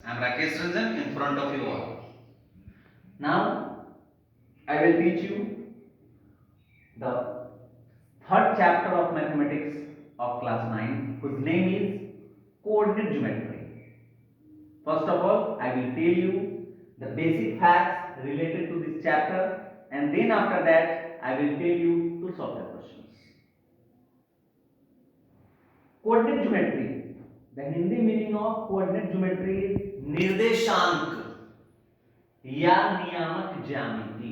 I am Rakesh Ranjan in front of you all. Now I will teach you the third chapter of mathematics of class 9, whose name is coordinate geometry. First of all, I will tell you the basic facts related to this chapter, and then after that I will tell you to solve the questions. Coordinate geometry. The Hindi meaning of coordinate geometry is निर्देशांक या नियामक ज्यामिति।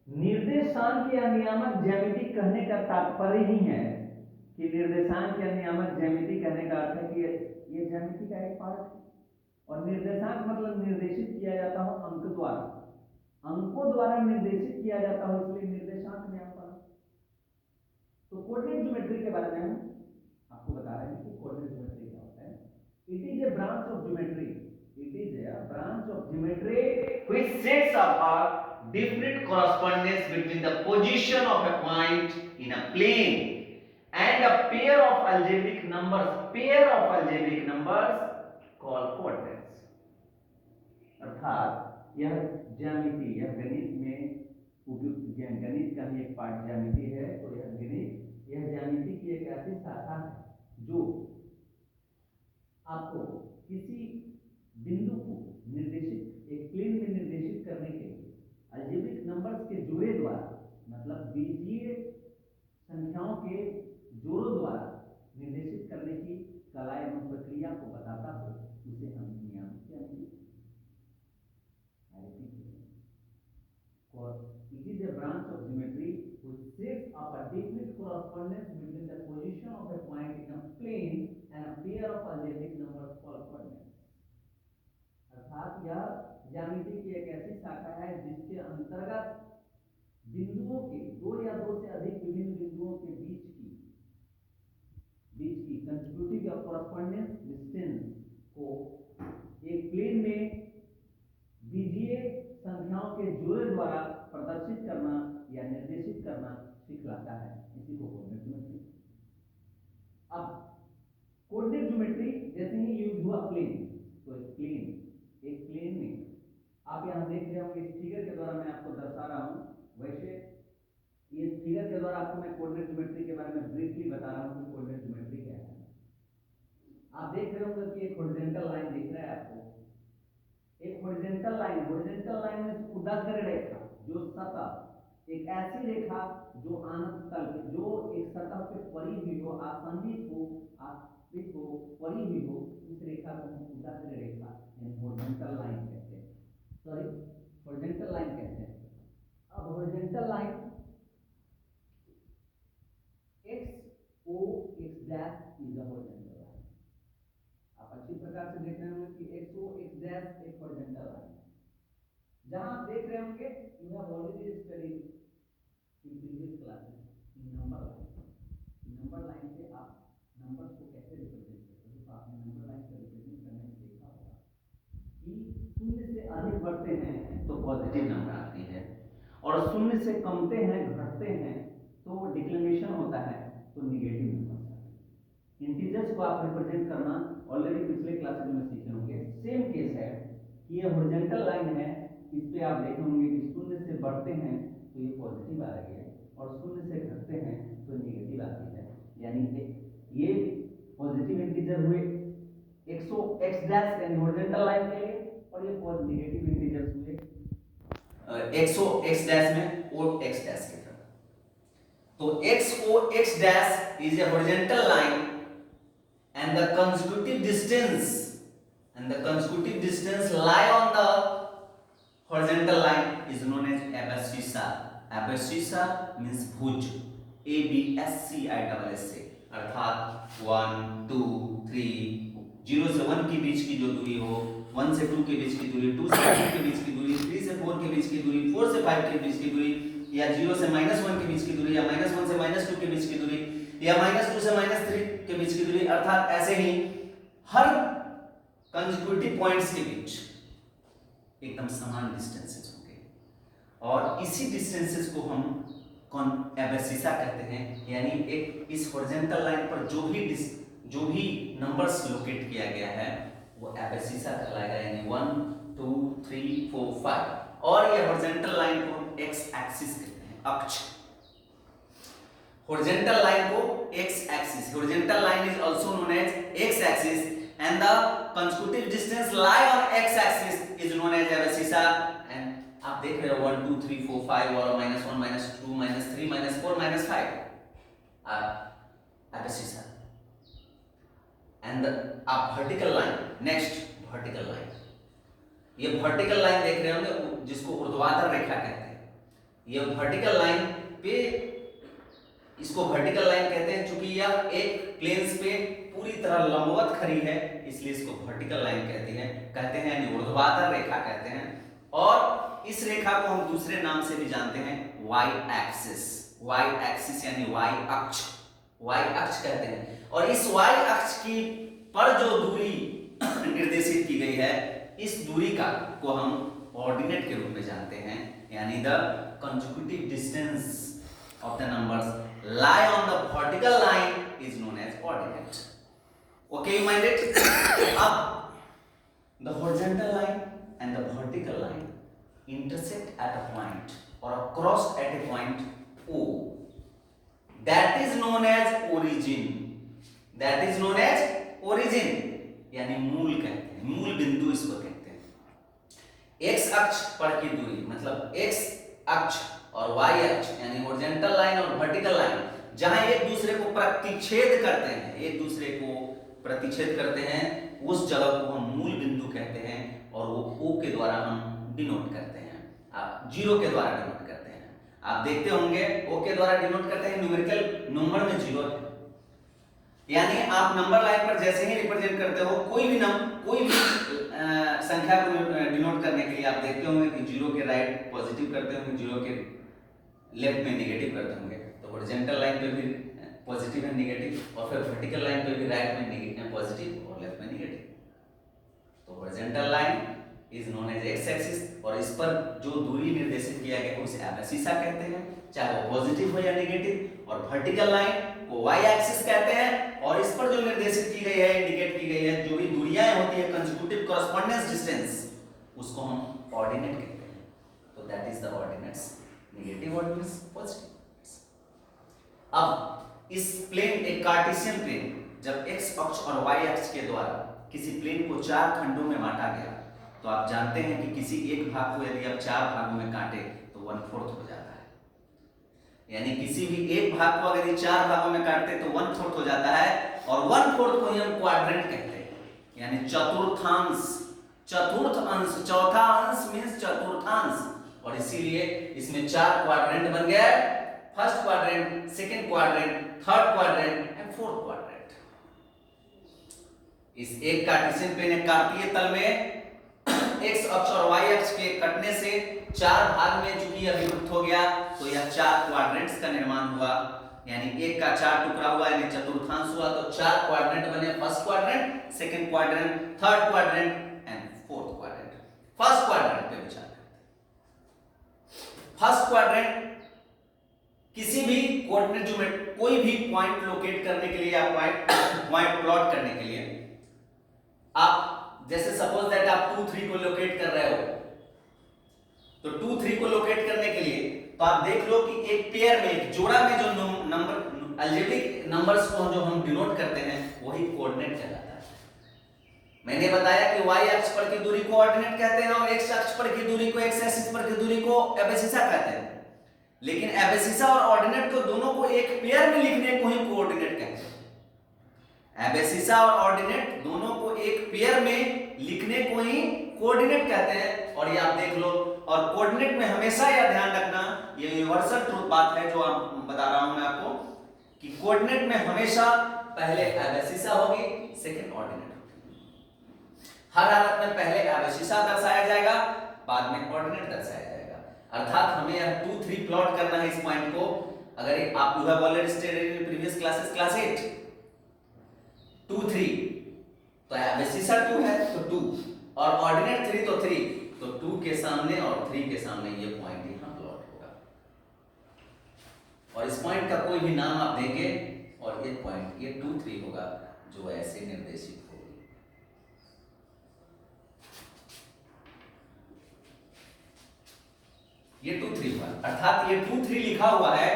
निर्देशांक या नियामक ज्यामिति कहने का तात्पर्य ही है कि निर्देशांक या नियामक ज्यामिति कहने का अर्थ है कि ये ज्यामिति का एक पार्ट है, और निर्देशांक मतलब निर्देशित किया जाता हो अंक द्वारा, अंकों द्वारा निर्देशित किया जाता हो, इसलिए निर्देशांक नाम पड़ा। तो कोऑर्डिनेट ज्योमेट्री के बारे में हम आपको बता रहे हैं कि कोऑर्डिनेट ज्योमेट्री क्या होता है। It is a branch of geometry, it is a branch of geometry which sets apart different correspondence between the position of a point in a plane and a pair of algebraic numbers called coordinates. अर्थात यह ज्यामिति, यह गणित में उपयुक्त गणित का ही एक पार्ट ज्यामिति है। तो यह ज्यामिति की एक ऐसी शाखा है जो आपको किसी बिंदु को निर्देशित, एक प्लेन में निर्देशित करने के लिए अलजेब्रिक नंबर्स के जोड़े द्वारा, मतलब बीजीय संख्याओं के जोड़ों द्वारा निर्देशित करने की कला एवं प्रक्रिया को बताता हो, उसे हम नियामक ज्यामिति। It is a branch of geometry which sets up a definite correspondence between the position of a point in a plane and a pair of algebraic numbers called coordinates. अर्थात यह ज्यामिति की एक ऐसी शाखा है जिसके अंतर्गत बिंदुओं के, दो या दो से अधिक विभिन्न बिंदुओं के बीच की कंस्टिट्यूटिव या कॉरस्पॉन्डेंस डिस्टेंस को एक प्लेन में बीजीय संख्याओं के जोड़े द्वारा प्रदर्शित करना या निर्देशित करना सिखलाता है। इसी को कोऑर्डिनेट ज्योमेट्री। अब कोऑर्डिनेट ज्योमेट्री जैसे ही यूज हुआ प्लेन, तो एक प्लेन में आप यहां देख रहे होंगे, इस फिगर के द्वारा मैं आपको दर्शा रहा हूं। वैसे इस फिगर के द्वारा आपको मैं कोऑर्डिनेट ज्योमेट्री के बारे में ब्रीफली बता रहा हूं कि कोऑर्डिनेट ज्योमेट्री क्या है। आप देख रहे होंगे कि एक हॉरिजॉन्टल लाइन दिख रहा है आपको, एक हॉरिजॉन्टल लाइन में उदाग्र रेखा, जो सतह, एक ऐसी रेखा जो अनंत तल पे, जो एक सतह पे पड़ी हुई हो, आसन्नित हो, आश्रित हो, पड़ी हुई हो, इस रेखा को हम उदाग्र रेखा यानी हॉरिजॉन्टल लाइन कहते हैं। हॉरिजॉन्टल लाइन कहते हैं। अब horizontal line XO X dash is a horizontal line. आप अच्छी प्रकार से देख रहे होंगे कि XO X डैश एक हॉरिजॉन्टल लाइन है। जहां आप देख रहे होंगे, you have already studied in previous classes in number line. Number line से आप नंबर्स को कैसे रिप्रेजेंट करते हैं, तो आपने नंबर लाइन को रिप्रेजेंट करने में देखा होगा कि शून्य से अधिक बढ़ते हैं तो पॉजिटिव नंबर आती है, और शून्य से कमते हैं, घटते हैं तो डिक्लिनेशन होता है, तो निगेटिव नंबर आते हैं। इंटीजर्स को आप रिप्रेजेंट करना ऑलरेडी पिछले क्लासेस में सीखे होंगे। सेम केस है कि ये हॉरिजॉन्टल लाइन है, इस पे आप देखे होंगे कि शून्य से बढ़ते हैं तो ये पॉजिटिव आ रही है, और शून्य से घटते हैं तो निगेटिव आती है। यानी कि ये पॉजिटिव इंटीजर हुए x डैश यानी हॉरिजॉन्टल लाइन के लिए, और ये नेगेटिव इंटीजर्स हुए XO X डैश में O X डैश की तरफ। तो XO X dash is a horizontal line and the consecutive distance lie on the horizontal line is known as abscissa. Abscissa means Bhuj, ABSCISSA, अर्थात 1 2 3, 0 से 1 के बीच की जो दूरी हो, 1 से 2 के बीच की दूरी, 2 से 3 के बीच की दूरी, 3 से 4 के बीच की दूरी, 4 से 5 के बीच की दूरी, या 0 से -1 के बीच की दूरी, या -1 से -2 के बीच की दूरी, या -2 से -3 के बीच की दूरी। अर्थात ऐसे ही हर कंसेक्यूटिव पॉइंट्स के बीच एकदम समान डिस्टेंसेस होंगे, और इसी डिस्टेंसेस को हम एब्सिसा कहते हैं। यानी एक इस हॉरिजॉन्टल लाइन पर जो भी नंबर्स लोकेट किया गया है, वो एबेसिसा कहलाएगा, यानी 1 2 3 4 5। और ये हॉरिजॉन्टल लाइन को एक्स एक्सिस कहते हैं, अक्ष। हॉरिजॉन्टल लाइन को X axis, horizontal line is also known as X axis and the consecutive distance lie on x axis is known as abscissa। and आप देख रहे हो 1 2 3 4 5 और -1 -2 -3 -4 -5 abscissa। and a vertical line, next vertical line, ये vertical line देख रहे होंगे जिसको ऊर्ध्वाधर रेखा कहते हैं। ये vertical line पे, इसको vertical line कहते हैं क्योंकि यह एक प्लेन्स पे पूरी तरह लंबवत खड़ी है, इसलिए इसको वर्टिकल लाइन कहते हैं यानी ऊर्ध्वाधर रेखा कहते हैं। और इस रेखा को हम दूसरे नाम से भी जानते हैं, वाई एक्सिस। वाई एक्सिस यानी वाई अक्ष, वाई अक्ष कहते हैं। और इस वाई अक्ष की पर जो दूरी निर्देशित की गई है, इस दूरी का को हम ऑर्डिनेट के रूप में जानते हैं, यानी the consecutive distance of the numbers lie on the vertical line is known as ordinate। okay, you mind it? अब the horizontal line and the vertical line intersect at a point or cross at a point O, that is known as origin। that is known as origin यानी मूल कहते हैं, मूल बिंदु इसको कहते हैं। x अक्ष पर की दूरी मतलब x अक्ष और y अक्ष यानी हॉरिजॉन्टल लाइन और वर्टिकल लाइन जहां एक दूसरे को प्रतिच्छेद करते हैं, एक दूसरे को प्रतिच्छेद करते हैं, उस जगह को हम मूल बिंदु कहते हैं और वो O के द्वारा हम डिनोट करते हैं, आप 0 के द्वारा डिनोट करते हैं। आप देखते होंगे O के द्वारा डिनोट करते हैं, न्यूमेरिकल नंबर में 0 है, यानी आप नंबर लाइन पर जैसे ही रिप्रेजेंट करते हो कोई भी संख्या को डिनोट करने के लिए आप देखते होंगे कि 0 के राइट पॉजिटिव करते होंगे, 0 के लेफ्ट में नेगेटिव करते होंगे। तो हॉरिजॉन्टल लाइन पे भी पॉजिटिव एंड नेगेटिव, और फिर वर्टिकल लाइन पे भी राइट में पॉजिटिव और लेफ्ट में नेगेटिव। तो horizontal line is known as X axis, और इस पर जो दूरी निर्देशित किया गया है उसे एबेसिसा कहते हैं, चाहे वो पॉजिटिव हो या नेगेटिव। और वर्टिकल लाइन को वाई एक्सिस कहते हैं, और इस पर जो निर्देशित की गई है, इंडिकेट की गई है, जो भी दूरियां होती है कंसेक्यूटिव कॉरेस्पॉन्डेंस डिस्टेंस, उसको हम ऑर्डिनेट कहते हैं। तो that is the ordinates, negative ordinates, positive. अब इस प्लेन, एक कार्टेशियन प्लेन, जब x अक्ष और y अक्ष के द्वारा किसी प्लेन को 4 खंडों में बांटा गया, तो आप जानते हैं कि किसी एक भाग को यदि आप 4 भागों में काटे तो 1/4 हो जाता है। यानी किसी भी एक भाग को अगर 4 भागों में काटते तो 1/4 हो जाता है, और 1/4 को ही हम क्वाड्रेंट कहते हैं, यानी चतुर्थांश, चतुर्थ अंश, चौथा अंश मींस चतुर्थांश। और इसीलिए इसमें 4 क्वाड्रेंट बन गए, first quadrant, second quadrant, third quadrant and fourth quadrant. इस एक कार्टेशियन प्लेन एक कार्तीय तल में x अक्ष और y अक्ष के कटने से 4 भाग में चूंकि यह विभक्त हो गया, तो यह 4 क्वाड्रेंट्स का निर्माण हुआ, यानी एक का 4 टुकड़ा हुआ, यानी चतुर्थांश हुआ। तो 4 क्वाड्रेंट बने, first quadrant, second quadrant, third quadrant and fourth quadrant. First quadrant पे विचार करते हैं। फर्स्ट क्वाड्रेंट किसी भी कोऑर्डिनेट ज्योमेट्री, कोई भी पॉइंट लोकेट करने के लिए या पॉइंट प्लॉट करने के लिए, आप जैसे सपोज दैट आप 2 3 को लोकेट कर रहे हो, तो 2 3 को लोकेट करने के लिए तो आप देख लो कि एक पेयर में, एक जोड़ा में जो नंबर, अलजेब्रिक नंबर्स को जो हम डिनोट करते हैं वही कोऑर्डिनेट कहलाता है। मैंने बताया कि y अक्ष पर की दूरी को ऑर्डिनेट कहते हैं, और x अक्ष पर की दूरी को, x एक्सिस पर की दूरी को एबेसिसा कहते हैं। लेकिन एबेसिसा और ऑर्डिनेट को दोनों को एक पेयर में लिखने को ही कोऑर्डिनेट कहते हैं। एबेसिसा और ऑर्डिनेट दोनों को एक पेयर में लिखने को ही कोऑर्डिनेट कहते हैं। और ये आप देख लो, और कोऑर्डिनेट में हमेशा यह ध्यान रखना, ये यूनिवर्सल ट्रूथ बात है जो आप बता रहा हूं मैं आपको, कि कोऑर्डिनेट में हमेशा पहले एबेसिसा होगी, सेकंड ऑर्डिनेट होगी। हर हालत में पहले एबेसिसा दर्शाया जाएगा, बाद में ऑर्डिनेट दर्शाया जाएगा। अर्थात हमें यह 2 3 प्लॉट करना है इस पॉइंट को। अगर आप you have already studied in previous classes, class 8 2 3, तो एबेसिसा 2 है तो 2, और ऑर्डिनेट 3 तो 3, तो 2 के सामने और 3 के सामने ये पॉइंट यहां प्लॉट होगा। और इस पॉइंट का कोई भी नाम आप देंगे और ये पॉइंट, ये 2 3 होगा जो ऐसे निर्देशित होगी। ये 2 3 हुआ, अर्थात ये 2 3 लिखा हुआ है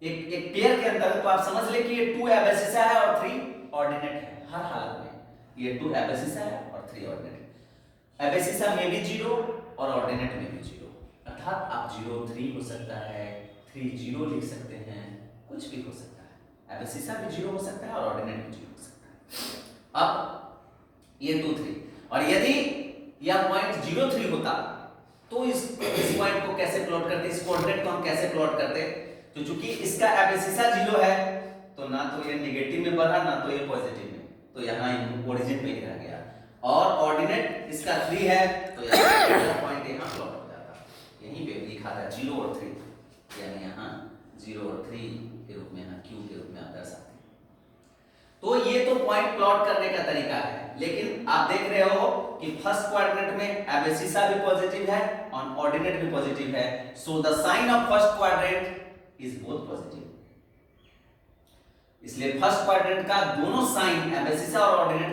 एक पेयर के अंदर, तो आप समझ ले कि ये 2 एबेसिसा है और 3 ऑर्डिनेट है हर हालत में। ये 2 एबेसिसा है और 3 ऑर्डिनेट है। एबेसिसा में भी 0 और ऑर्डिनेट में भी 0, अर्थात आप 0 3 हो सकता है, 3 0 लिख सकते हैं, कुछ भी हो सकता है। एबेसिसा भी 0 हो सकता है और ऑर्डिनेट भी 0 हो सकता है। अब ये 2 3, और यदि यह पॉइंट 0 3 होता तो इस पॉइंट को कैसे प्लॉट करते, इस कोऑर्डिनेट को हम कैसे प्लॉट करते? तो चूंकि इसका एबेसिसा 0 है तो ना तो ये नेगेटिव में बढ़ा ना तो ये पॉजिटिव में, तो यहाँ ओरिजिन पे ही रह गया। और ऑर्डिनेट इसका 3 है तो यहाँ पॉइंट यहाँ प्लॉट हो जाता, यहीं पे लिखा है 0 और 3, यानी यहाँ 0 और 3 के रूप में, यहाँ Q के रूप में आप दर्शाते हैं। तो ये तो पॉइंट प्लॉट करने का तरीका है, लेकिन आप देख रहे हो कि फर्स्ट क्वाड्रेंट में एबेसिसा भी पॉजिटिव है और ऑर्डिनेट भी पॉजिटिव है, so the sign of first quadrant is both positive. इसलिए फर्स्ट क्वाड्रेंट का दोनों साइन एबेसिसा और ऑर्डिनेट